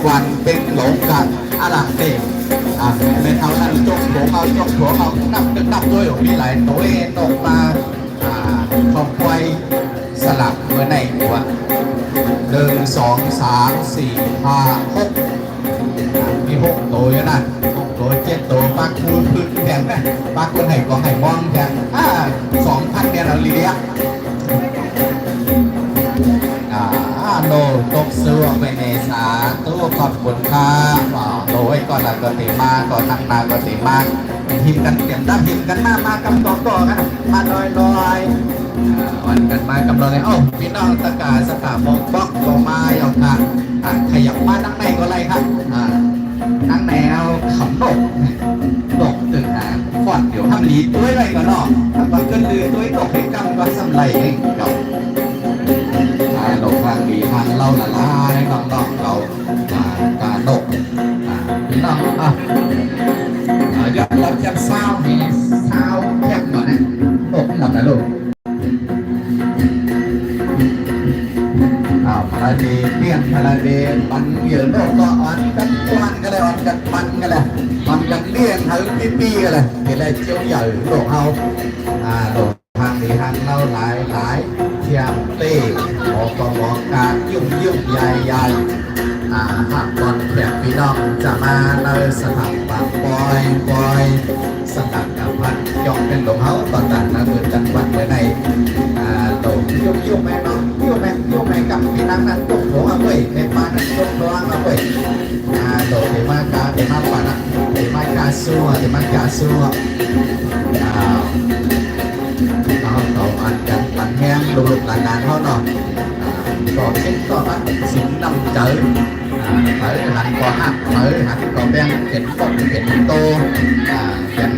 วันเป็นหลงกันอลังเด็กในเท่านั้นจกโถเอาจกโถเอานับด้วยมีหลายตัวเองออกมาขอบไว้สลับเมื่อในหัว1 2 3 4 5 6มี6ตัวอยู่นั่น6ตัว7ตัวปากคูณพึ่งแทนนะปากคนไห่ก็ไห่มองแทน2,000เนี่ยเราเลี้ยงโนตกเสือไปในสาตู้ขอบคุณค่าโดยก่อนละก็ติมาก่อนทางมาก็ติมาหิมกันเปลี่ยนตั้งหิมกันมากำต่อกันมาลอยวันกันมากำลังเลยพี่น้องตะกาสกามองบล็อกลงมาเอาค่ะขยับมาตั้งในก็ไรครับตั้งแนวขำนกตึงฟอดเดี๋ยวทำหลีตัวอะไรก่อนเนาะทำบังเกินลือตัวตกให้กำก็สำไรเองเก่าหลงทางดีทางเราละลายน้องเราตาหนกน้องอยากเราจะเศร้ามีเศร้าแค่ก่อนนะหนกหมดนะลูกพลาดีเปี้ยนพลาดีปันเหยื่อโลกก็อ่อนกันกวนกันเลยอ่อนกันปันกันเลยอ่อนกันเลี้ยงถือปีกันเลยเห็นอะไรเจียวใหญ่โลกเอาโลกทางดีทางเราหลายเทียมเต้บอกการยุ่งใหญ่หากตอนแขกพี่น้องจะมาในสถานบังปอยสถานกับพัดยองเป็นหลงเขาตอนนั้นนะคือจังหวัดเลยในหลงยุ่งแม่น้องยุ่งแม่กับพี่นักนั้นตุ้งหัวเอาไว้ในบ้านนั้นตุ้งร้องเอาไว้หลงเดี๋ยวมากาป่านะเดี๋ยวมากาซัวเขาอันกันปันแห้งลูกหลานเขาเนาะก็เช่นก็รักสินนำเจอหันก็หักหันก็แบงเป็นปกเป็นโตเป็น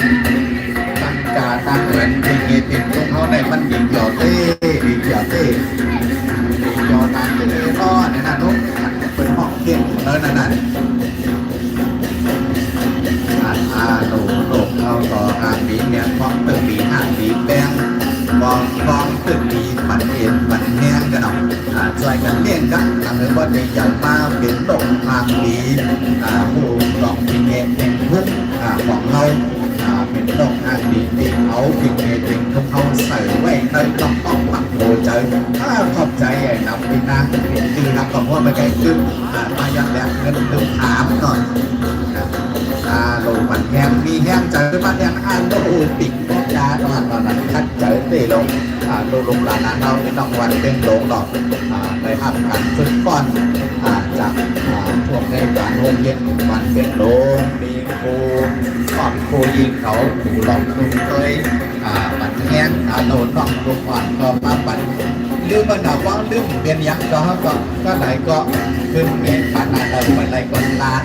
ตั้งกาตั้งเงินที่เกิดตรงเขาในมันดีเกี่ยวเต้ยอตามไปเลยก็เนี่ยนะนุ๊กเป็นห้องเที่ยงนั่นโลกเขาต่อปีเนี่ยฟองตึกปี5 ปีแบงฟองตึกปีปันเอ็นปันแห้งกันเนาะช่วยกันเลี้ยงกันทำให้บ่ได้ใหญ่มาเป็นโลกทางดีผู้ลองพิเศษเป็นทุกของเราเป็นโลกทางดีที่เขาพิเศษเป็นทุกเขาใส่ไว้ในต้องปักโดยใจขอบใจนำพี่นางเป็นคือนักของว่าไม่ใช่คือมาอย่างแบบเงินลืมถามก่อนโลมันแห้งมีแห้งเจอมันแห้งโลปิดแม่จ้าตอนนั้นคัดเจอเตะลงลงหลานเราในน้องวันเป็นหลงดอกในทำการฝึกฝนจากพวกในการโรงเรียนวันเป็นหลงมีครูสอนครูยิงเขาถูหลอกลุงเคยมันแห้งโดนน้องลุงอ่อนก็มาบันลืมบันดาว่าลืมเปลี่ยนยังก็ไหนก็ขึ้นเงินปันอะไรอะไรก็ลาน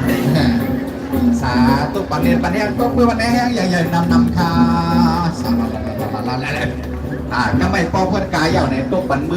สาธุปันเนียนก็เพื่อวันแห้งใหญ่ๆนำคาสามาลาก็ไม่พอเพื่อนกายอย่างในตัวปันมือ